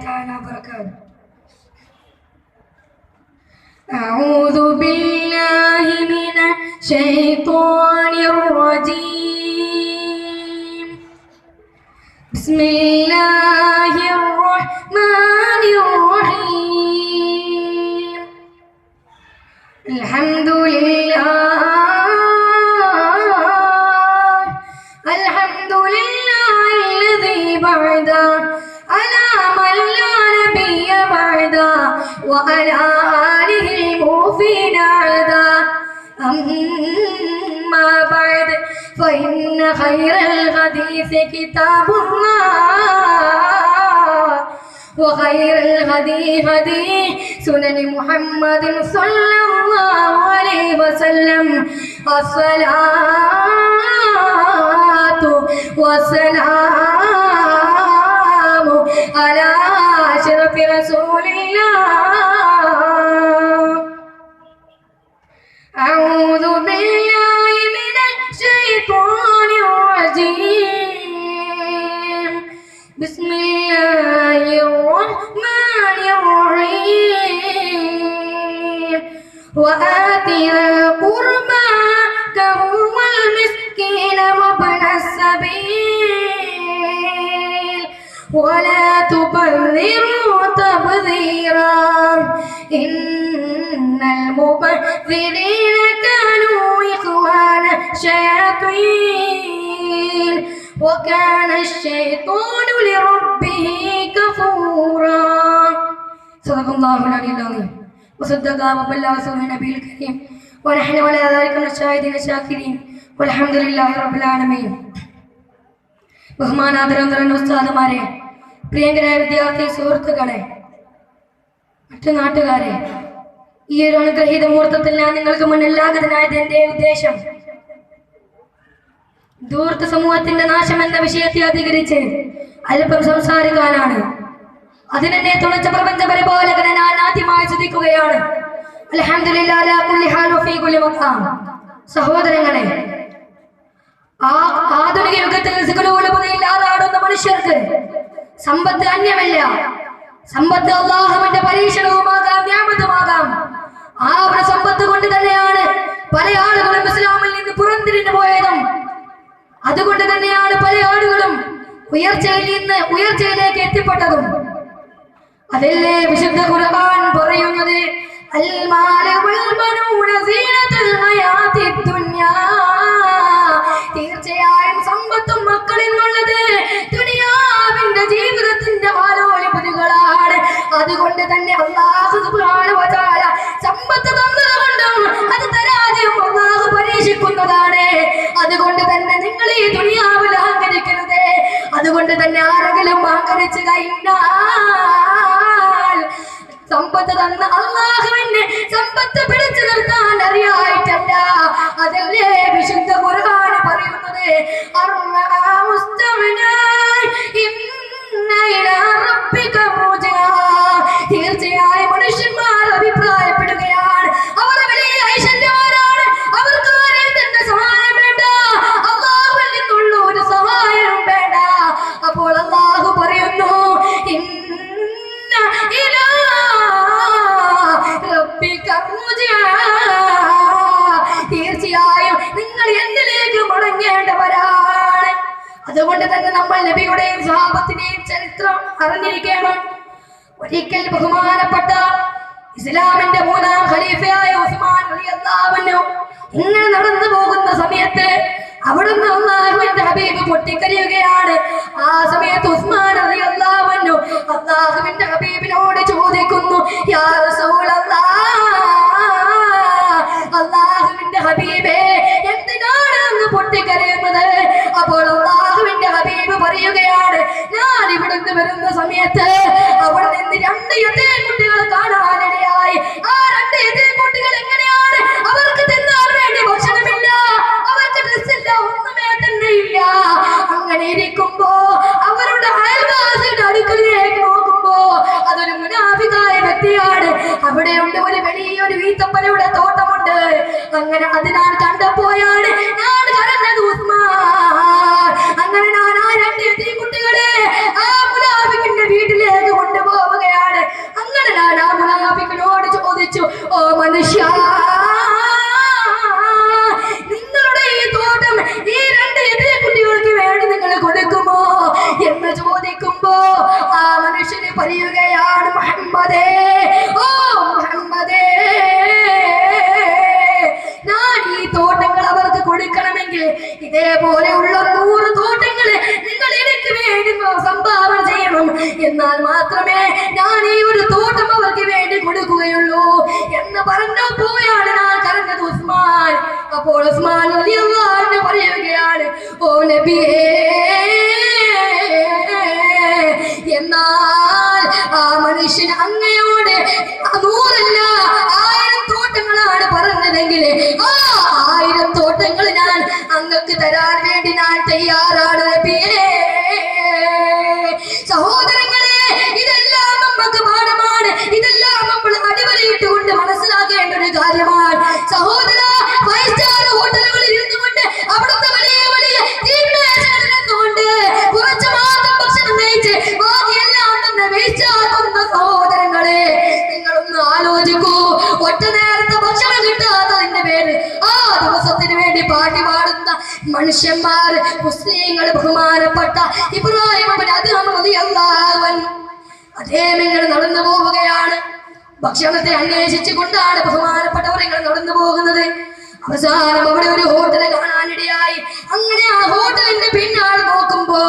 تعالى وبركاته. أعوذ بالله من الشيطان الرجيم. بسم الله الرحمن الرحيم. الحمد لله الذي بعد على من لا نبي بعد وعلى آله الموفين عدا. أما بعد فإن خير الحديث كتاب الله وخير الهدي هدي سنن محمد صلى الله عليه وسلم. الصلاة والسلام على أشرف رسول الله. أعوذ بالله من الشيطان الرجيم. بسم الله الرحمن الرحيم. وآتي القربى والمسكين وابن السبيل ولا تبذروا تبذيرا إن المبذرين كانوا إخوان الشياطين وكان الشيطان لربه كفورا. صدق الله العلي العظيم وصدق وبلغ رسوله النبي الكريم ونحن على ذلك من الشاهدين الشاكرين والحمد لله رب العالمين. ബഹുമാനാദരന്തരൻ ഉസ്താദുമാരെ, പ്രിയങ്കരായ വിദ്യാർത്ഥി സുഹൃത്തുക്കളെ, മറ്റു നാട്ടുകാരെ, ഈ ഒരു അനുഗ്രഹീത മുഹൂർത്തത്തിൽ ഞാൻ നിങ്ങൾക്ക് മുന്നിലാഗതനായത് എന്റെ ഉദ്ദേശം ധൂർത്ത് സമൂഹത്തിന്റെ നാശം എന്ന വിഷയത്തെ അധികരിച്ച് അല്പം സംസാരിക്കാനാണ്. അതിനെന്നെ തുണച്ച പ്രപഞ്ച പരിപാലകനെ ഞാൻ ആദ്യമായി ശ്രദ്ധിക്കുകയാണ്. അൽഹംദുലില്ലാഹി അലാ കുല്ലി ഹാൽ വഫീ കുല്ലി മഖാം. സഹോദരങ്ങളെ, ആധുനിക യുഗത്തിൽ ഇല്ലാതാടുന്ന മനുഷ്യർക്ക് സമ്പത്ത് അന്യമല്ല. സമ്പത്ത് അല്ലാഹുവിന്റെ പരീക്ഷണവുമാകാം, നിഅമത്തുമാകാം. ആ ഒരു സമ്പത്ത് കൊണ്ട് തന്നെയാണ് പല ആളുകളും ഇസ്ലാമിൽ നിന്ന് പുറംതിരിഞ്ഞു പോയതും. അതുകൊണ്ട് തന്നെയാണ് പല ആളുകളും ഉയർച്ചയിൽ നിന്ന് ഉയർച്ചയിലേക്ക് എത്തിപ്പെട്ടതും. അതല്ലേ വിശുദ്ധ ഖുർആൻ പറയുന്നത്, തീർച്ചയായും സമ്പത്തും മക്കളെന്നുള്ളത് ദുനിയാവിന്റെ ജീവിതത്തിന്റെ ആലോചനകളാണ്. അതുകൊണ്ട് തന്നെ അല്ലാഹു സുബ്ഹാനഹു വ തആല സമ്പത്ത് തന്നതുകൊണ്ടും അത് തരാതെയും അല്ലാഹു പരീക്ഷിക്കുന്നതാണ്. അതുകൊണ്ട് തന്നെ നിങ്ങൾ ഈ ദുനിയാവിൽ അഹങ്കരിക്കരുത്. അതുകൊണ്ട് തന്നെ ആരെങ്കിലും അഹങ്കരിച്ചു കഴിഞ്ഞാൽ സമ്പത്ത് തന്ന അല്ലാഹുവിന്റെ സമ്പത്ത് പിടിച്ചു നിർത്താൻ അറിയായിട്ടല്ല. അതല്ലേ വിശുദ്ധ ഖുർആൻ പറയുന്നത്, തീർച്ചയായും മനുഷ്യന്മാർ അഭിപ്രായപ്പെടുകയാണ് അവർ വലിയ ഐശ്വര്യവാനാണ്, അവർക്ക് ആരെയും തന്നെ സഹായം വേണ്ട, അല്ലാഹുവിൽ നിന്നുള്ള ഒരു സഹായവും വേണ്ട. അപ്പോൾ അല്ലാഹു പറയുന്നു, തീർച്ചയായും നിങ്ങൾ എന്നിലേക്ക് മടങ്ങേണ്ടവരാണ്. അതുകൊണ്ട് തന്നെ നമ്മൾ നബിയുടെയും സ്വഹാബത്തിന്റെയും ചരിത്രം അറിഞ്ഞിരിക്കണം. ഒരിക്കൽ ബഹുമാനപ്പെട്ട ഇസ്ലാമിന്റെ മൂന്നാം ഖലീഫയായ ഉസ്മാൻ റളിയല്ലാഹു അൻഹു ഇങ്ങനെ നടന്നു പോകുന്ന സമയത്ത് അവിടുന്ന് അല്ലാഹുവിന്റെ ഹബീബ് പൊട്ടിക്കരയുകയാണ്. ആ സമയത്ത് ഉസ്മാൻ റളിയല്ലാഹു അൻഹു അല്ലാഹുവിന്റെ ഹബീബിനോട് ചോദിക്കുന്നു, യാ റസൂലല്ലാഹ്, അല്ലാഹുവിന്റെ ഹബീബേ, എന്തിനാണ് അങ്ങ് പൊട്ടിക്കരയുന്നത്? അപ്പോൾ അല്ലാഹുവിന്റെ ഹബീബ് പറയുകയാണ്, ഞാൻ ഇവിടുന്ന് വരുന്ന സമയത്ത് അവിടെ നിന്ന് രണ്ട് യതീം കുട്ടികൾ കാണാനിടയായി. ആ രണ്ട് യതീം കുട്ടികൾ എങ്ങനെയാണ്? അവർക്ക് തിന്നാൻ വേണ്ടി ഭക്ഷണമില്ല, അവർക്ക് ഡ്രസ്സില്ല, ഒന്നുമേ തന്നെ ഇല്ല. അങ്ങനെ ഇരിക്കുമ്പോ അവരുടെ അയൽവാസിയുടെ അടുക്കളയിലേക്ക് നോക്കുമ്പോ അതൊരു മുനാഫിഖായ വ്യക്തിയാണ്. അവിടെയുണ്ട് ഒരു വലിയൊരു ഈത്തപ്പനയുടെ തോട്ടമുണ്ട്. അങ്ങനെ അതിനാൽ കണ്ടപ്പോയാണ് ഞാൻ കരഞ്ഞത് ഉസ്മാൻ. അങ്ങനെ ഞാൻ ആ രണ്ട് കുട്ടികളെ ആ മുനാഫിഖിന്റെ വീട്ടിലേക്ക് കൊണ്ടുപോയി. പറയുകയാണ്, മുഹമ്മദേ, ഓ മുഹമ്മദേ, ഞാൻ ഈ തോട്ടങ്ങൾ അവർക്ക് കൊടുക്കണമെങ്കിൽ ഇതേപോലെയുള്ള 100 തോട്ടങ്ങൾ നിങ്ങൾ എനിക്ക് വേണ്ടി സംഭാവന ചെയ്യണം. എന്നാൽ മാത്രമേ ഞാൻ ഈ ഒരു തോട്ടം അവർക്ക് വേണ്ടി കൊടുക്കുകയുള്ളൂ എന്ന് പറഞ്ഞപ്പോഴാണ് ഞാൻ കരഞ്ഞത് ഉസ്മാൻ. അപ്പോൾ ഉസ്മാൻ റളിയല്ലാഹു അൻഹു പറയുകയാണ്, ഓ നബിയേ, എന്നാൽ ആ മനുഷ്യൻ അങ്ങയോട് 100 അല്ല 1000 തോട്ടങ്ങളാണ് പറഞ്ഞതെങ്കിൽ ആ 1000 തോട്ടങ്ങൾ ഞാൻ അങ്ങക്ക് തരാൻ വേണ്ടി ഞാൻ തയ്യാറാണ് നബിയേ. സഹോദരങ്ങളെ, ഇതെല്ലാം നമുക്ക് പാഠമാണ്. ഇതെല്ലാം നമ്മൾ അടിവരയിട്ടുകൊണ്ട് മനസ്സിലാക്കേണ്ട ഒരു കാര്യമാണ്. സഹോദര, 5 സ്റ്റാർ ഹോട്ടലുകളിൽ ഇരുന്നുകൊണ്ട് അവിടുത്തെ വലിയ വലിയ തീർച്ചയായിട്ടുകൊണ്ട് കുറച്ച് മാത്രം ഭക്ഷണം കഴിച്ച് ബാക്കിയെല്ലാം തന്നെ വേസ്റ്റാക്കുന്ന സഹോദരങ്ങളെ, നിങ്ങളൊന്ന് ആലോചിക്കൂ. ഒറ്റ നേരത്തെ ഭക്ഷണം കിട്ടാത്തതിന്റെ പേര് ആ ദിവസത്തിന് വേണ്ടി പാടി പാടുന്ന മനുഷ്യന്മാർ, മുസ്ലിങ്ങൾ, ബഹുമാനപ്പെട്ട ഇബ്രാഹിം ഇബ്നു അദ്ഹം റളിയല്ലാഹു അൻഹു അദ്ദേഹം ഇങ്ങനെ നടന്നു പോവുകയാണ്. ഭക്ഷണത്തെ അന്വേഷിച്ചു കൊണ്ടാണ് ബഹുമാനപ്പെട്ടവർ ഇങ്ങനെ നടന്നു പോകുന്നത്. അവസാനം അവിടെ ഒരു ഹോട്ടൽ കാണാനിടയായി. അങ്ങനെ ആ ഹോട്ടലിന്റെ പിന്നാലെ നോക്കുമ്പോ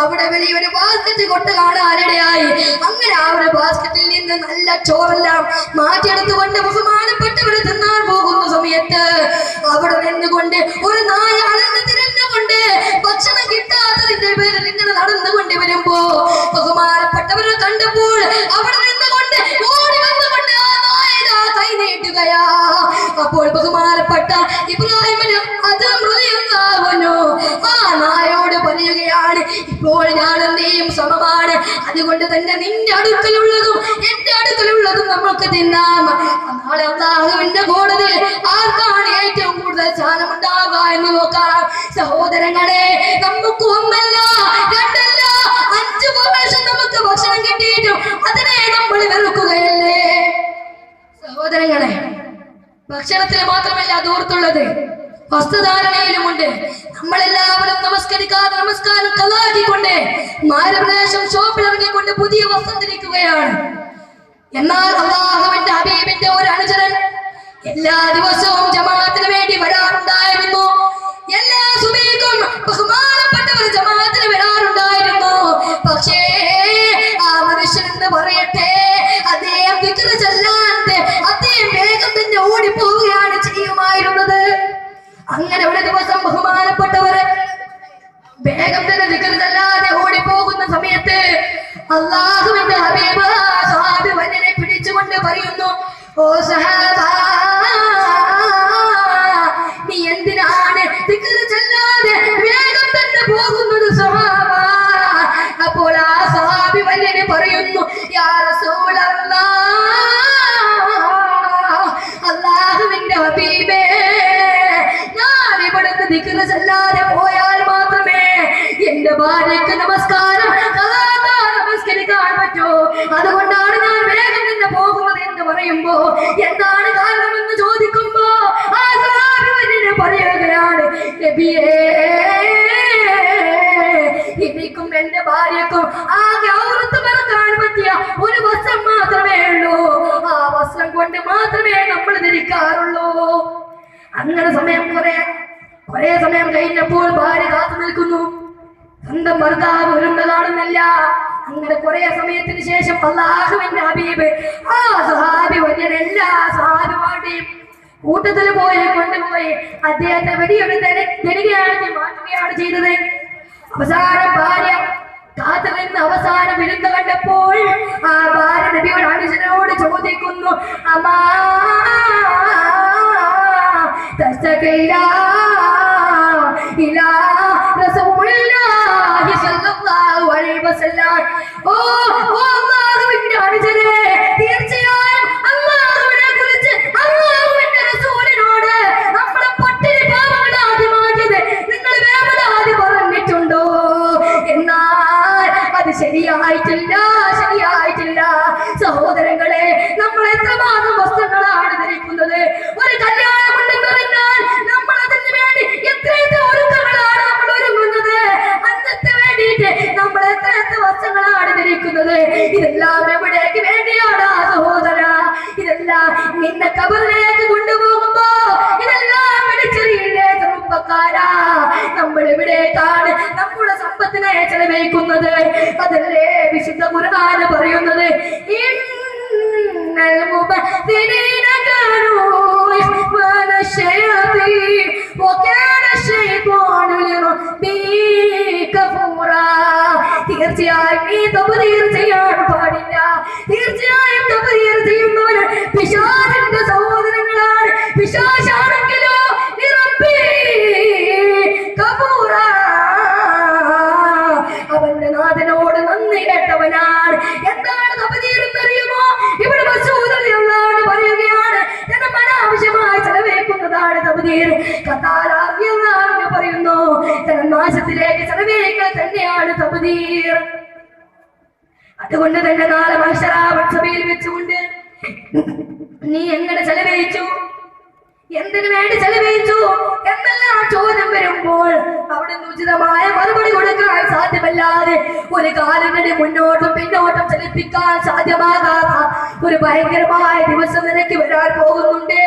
അവിടെ വലിയൊരു ബാസ്കറ്റ് കൊണ്ട് കാണാനിടയായി. അങ്ങനെ ആ ഒരു ബാസ്കറ്റിൽ നിന്ന് നല്ല ചോറെല്ലാം മാറ്റിയെടുത്തുകൊണ്ട് ബഹുമാനപ്പെട്ടവർ തിന്നാൻ പോകുന്ന സമയത്ത് അവിടെ നിന്നുകൊണ്ട് ഒരു നായ അലന്ന് തിരഞ്ഞുകൊണ്ട് ഭക്ഷണം കിട്ടാത്തതിന്റെ പേരിൽ ഇങ്ങനെ നടന്നുകൊണ്ട് വരുമ്പോ ബഹുമാനപ്പെട്ടവർ കണ്ടപ്പോൾ അവിടെ നിന്നുകൊണ്ട് ഓടി വന്നുകൊണ്ട് ആ നായ കൈ നീട്ടുകയാ. അപ്പോൾ ബഹുമാനപ്പെട്ട ഇബ്രാഹിം അദ്ഹം റളിയല്ലാഹു അൻഹു ആ നായോട് പറയുകയാണ്, ഇപ്പോൾ ഞാൻ എന്റെയും സമമാണ്, അതുകൊണ്ട് തന്നെ നിന്റെ അടുക്കലുള്ളതും എന്റെ അടുക്കലുള്ളതും നമുക്ക് തിന്നാം. നാളെ അല്ലാഹുവിന്റെ കോടതിയിൽ ആർക്കാണ് ഏറ്റവും കൂടുതൽ സ്ഥാനമുണ്ടാകുക എന്ന് നോക്കാം. സഹോദരങ്ങളെ, നമുക്ക് 1 അല്ല 2 അല്ല 5 പ്രാവശ്യം നമുക്ക് ഭക്ഷണം കിട്ടിയിട്ടും അതിനെ നമ്മൾ വെറുക്കുകയല്ലേ? സഹോദരങ്ങളെ, ഭക്ഷണത്തിന് മാത്രമല്ല ദൂരത്തുള്ളത്, വസ്ത്രധാരണയിലുമുണ്ട്. നമ്മളെല്ലാവരും നമസ്കാരം കളാക്കിക്കൊണ്ട് മാരപ്രദേശം ഷോപ്പിലിറങ്ങിക്കൊണ്ട് പുതിയ വസ്ത്രം ധരിക്കുകയാണ്. എന്നാൽ അല്ലാഹുവിന്റെ ഹബീബിന്റെ ഒരു അനുചരൻ എല്ലാ ദിവസവും ജമാഅത്തിന് വേണ്ടി വരാറുണ്ടായിരുന്നു. എല്ലാ സുബഹിക്കും ബഹുമാനപ്പെട്ടവർ ജമാഅത്തിന് വരാറുണ്ടായിരുന്നു. പക്ഷേ ആ മനുഷ്യൻ എന്ന് പറയട്ടെ, അദ്ദേഹം ദിക്ർ ചൊല്ലാതെ അദ്ദേഹം വേഗം തന്നെ ഓടിപ്പോവുകയാണ് ചെയ്യുമായിരുന്നത്. അങ്ങനെ ഒരു ദിവസം ബഹുമാനപ്പെട്ടവര് വേഗം തന്നെ ദിക്ർ ചൊല്ലാതെ ഓടിപ്പോകുന്ന സമയത്ത് അല്ലാഹുവിന്റെ ഹബീബ് സഹാബി വര്യനെ പിടിച്ചുകൊണ്ട് പറയുന്നു, ഓ സഹാബാ, നീ എന്തിനാണ് ദിക്ർ ചൊല്ലാതെ വേഗം തന്നെ പോകുന്നത് സഹാബാ? അപ്പോൾ ആ സഹാബി വര്യനെ പറയുന്നു, യാ റസൂലല്ലാഹ്, അല്ലാഹുവിന്റെ ഹബീബേ, ഞാൻ ഇവിടുന്ന് ദിക്ർ ചൊല്ലാതെ പോയാൽ മാത്രമേ എന്റെ ഭാര്യക്ക് നമസ്കരിക്കാൻ പറ്റൂ. അതുകൊണ്ടാണ് ഞാൻ വേഗം തന്നെ പോകുന്നത് എന്ന് പറയുമ്പോ എന്താണ് കാരണമെന്ന് ചോദിക്കുമ്പോ ആ സഹാബി വര്യനെ പറയുകയാണ്, നബിയേ, എനിക്കും എന്റെ ഭാര്യക്കും ആകെ ഔറത്ത് മറക്കാൻ പറ്റിയ ഒരു വസ്ത്രം മാത്രമേ ഉള്ളൂ. ആ വസ്ത്രം കൊണ്ട് മാത്രമേ നമ്മൾ ധരിക്കാറുള്ളൂ. അങ്ങനെ കുറെ സമയം കഴിഞ്ഞപ്പോൾ ഭാര്യ കാത്തു നിൽക്കുന്നു. സ്വന്തം ഭർത്താവ് വരുന്ന കാണുന്നില്ല. അങ്ങനെ കുറെ സമയത്തിന് ശേഷം അല്ലാഹുവിന്റെ ഹബീബ് ആ സഹാബി വര്യൻ എല്ലാ സഹാബിമാരുടെയും കൂട്ടത്തിൽ കൊണ്ടുപോയി അദ്ദേഹത്തെ വലിയൊരു ധനികയാക്കി മാറ്റുകയാണ് ചെയ്തത്. അവസാനം ഭാര്യ കാത്തു നിന്ന് അവസാനം വിരുന്ന് കണ്ടപ്പോൾ ആ ഭാര്യ നബിയുടെ അനുജനോട് ചോദിക്കുന്നു, അമ്മാ ഇലാ റസൂലുള്ളാഹി സ്വല്ലല്ലാഹു അലൈഹി വസല്ലം, ഓ അല്ലാഹുവിന്റെ അനുജനെ, തീർച്ചയായും അല്ലാഹുവിനെ കുറിച്ച് അല്ലാഹുവിന്റെ റസൂലിനോട് നമ്മളെ പട്ടിണി പാവങ്ങളാക്കി മാറ്റിയത് നിങ്ങൾ വേവലാതി പറഞ്ഞിട്ടുണ്ടോ? എന്നാൽ അത് ശരിയായിട്ടില്ല. സഹോദരങ്ങളെ, നമ്മൾ എത്രമാത്രം വസ്ത്രങ്ങളാണ് ധരിക്കുന്നത്. ഒരു കല്യാണമുണ്ടെന്ന് പറഞ്ഞാൽ നമ്മൾ അതിന് വേണ്ടി എത്രയെത്ര ഒരുക്കങ്ങളാണ് നമ്മൾ ഒരുങ്ങുന്നത്. അന്നത്തെ വേണ്ടിയിട്ട് നമ്മൾ എത്രയെത്ര വസ്ത്രങ്ങളാണ് ധരിക്കുന്നത്. പറയുന്നത്. ഇതെല്ലാം എവിടേക്ക് വേണ്ടിയാണ് സഹോദര? ഇതെല്ലാം നിന്നെ ഖബറിലേക്ക് കൊണ്ടുപോകുമ്പോ ഇതെല്ലാം വിളിച്ചെറിയില്ലേ ചെറുപ്പക്കാരാ? നമ്മൾ എവിടേക്കാണ് നമ്മുടെ സമ്പത്തിനെ ചെലവഴിക്കുന്നത്? അതല്ലേ വിശുദ്ധ ഖുർആൻ പറയുന്നത്. ഇന്നൽ മുബദ്ദിരീന കാനൂ ഇഖ്വാന ശയാതീൻ വകാന ശൈത്വാനു ലിറബ്ബിഹി കഫൂറാ. തീർച്ചയായും നീ തബ്ദീർ ചെയ്യാൻ പാടില്ല. തീർച്ചയായും തബ്ദീർ ചെയ്യുന്നവൻ പിശാചിന്റെ സഹോദരങ്ങളാണ്. പിശാചാണെങ്കിലോ കഫൂറാ, അവന്റെ നാഥനോട് നന്ദി കേട്ടവനാണ്. എന്താണ് തബ്ദീർ എന്നറിയുമോ? ഇവിടെ മസ്ഊദ് റളിയല്ലാഹു അൻഹു പറയുകയാണ്, എന്നെ അനാവശ്യമായി ചെലവഴിക്കുന്നതാണ് തബ്ദീർ. ഖതാല റളിയല്ലാഹു അൻഹു പറയുന്നു, നാശത്തിലേക്ക് ചെലവഴിക്കൽ തന്നെയാണ് തബ്ദീർ. അതുകൊണ്ട് തന്നെ നാളെ മഹ്ശറയിൽ വെച്ചുകൊണ്ട് നീ എങ്ങനെ ചെലവഴിച്ചു, എന്തിനു വേണ്ടി ചെലവഴിച്ചു എന്നെല്ലാം ചോദ്യം വരുമ്പോൾ അവിടെ ഉചിതമായ മറുപടി കൊടുക്കാൻ സാധ്യമല്ലാതെ ഒരു കാലങ്ങളിൽ മുന്നോട്ടും പിന്നോട്ടും ചലിപ്പിക്കാൻ സാധ്യമാകാത്ത ഒരു ഭയങ്കരമായ ദിവസം നിനക്ക് വരാൻ പോകുന്നുണ്ട്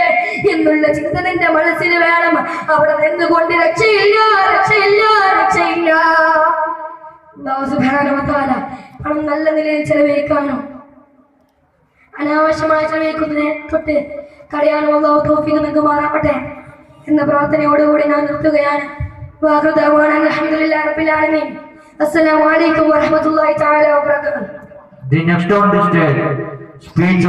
എന്നുള്ള ചിന്ത നിന്റെ മനസ്സിന് വേണം. അവിടെ നിന്നുകൊണ്ട് രക്ഷയില്ല, രക്ഷയില്ല, രക്ഷയില്ല. അല്ലാഹു സുബ്ഹാനഹു വ തആല പണം നല്ല നിലയിൽ ചെലവഴിക്കാനോ അനാവശ്യമായി ചെലവഴിക്കുന്നതിനെ തൊട്ട് കടയാനും അല്ലാഹു തൗഫീഖ് നൽകുമാറാവട്ടെ എന്ന പ്രാർത്ഥനയോടുകൂടി ഞാൻ നിർത്തുകയാണ്. വാഖിറു ദഅവാനാ അൽഹംദുലില്ലാഹി റബ്ബിൽ ആലമീൻ. അസ്സലാമു അലൈക്കും വറഹ്മത്തുള്ളാഹി തആല വബറകാതുഹു. The next on the stage, speech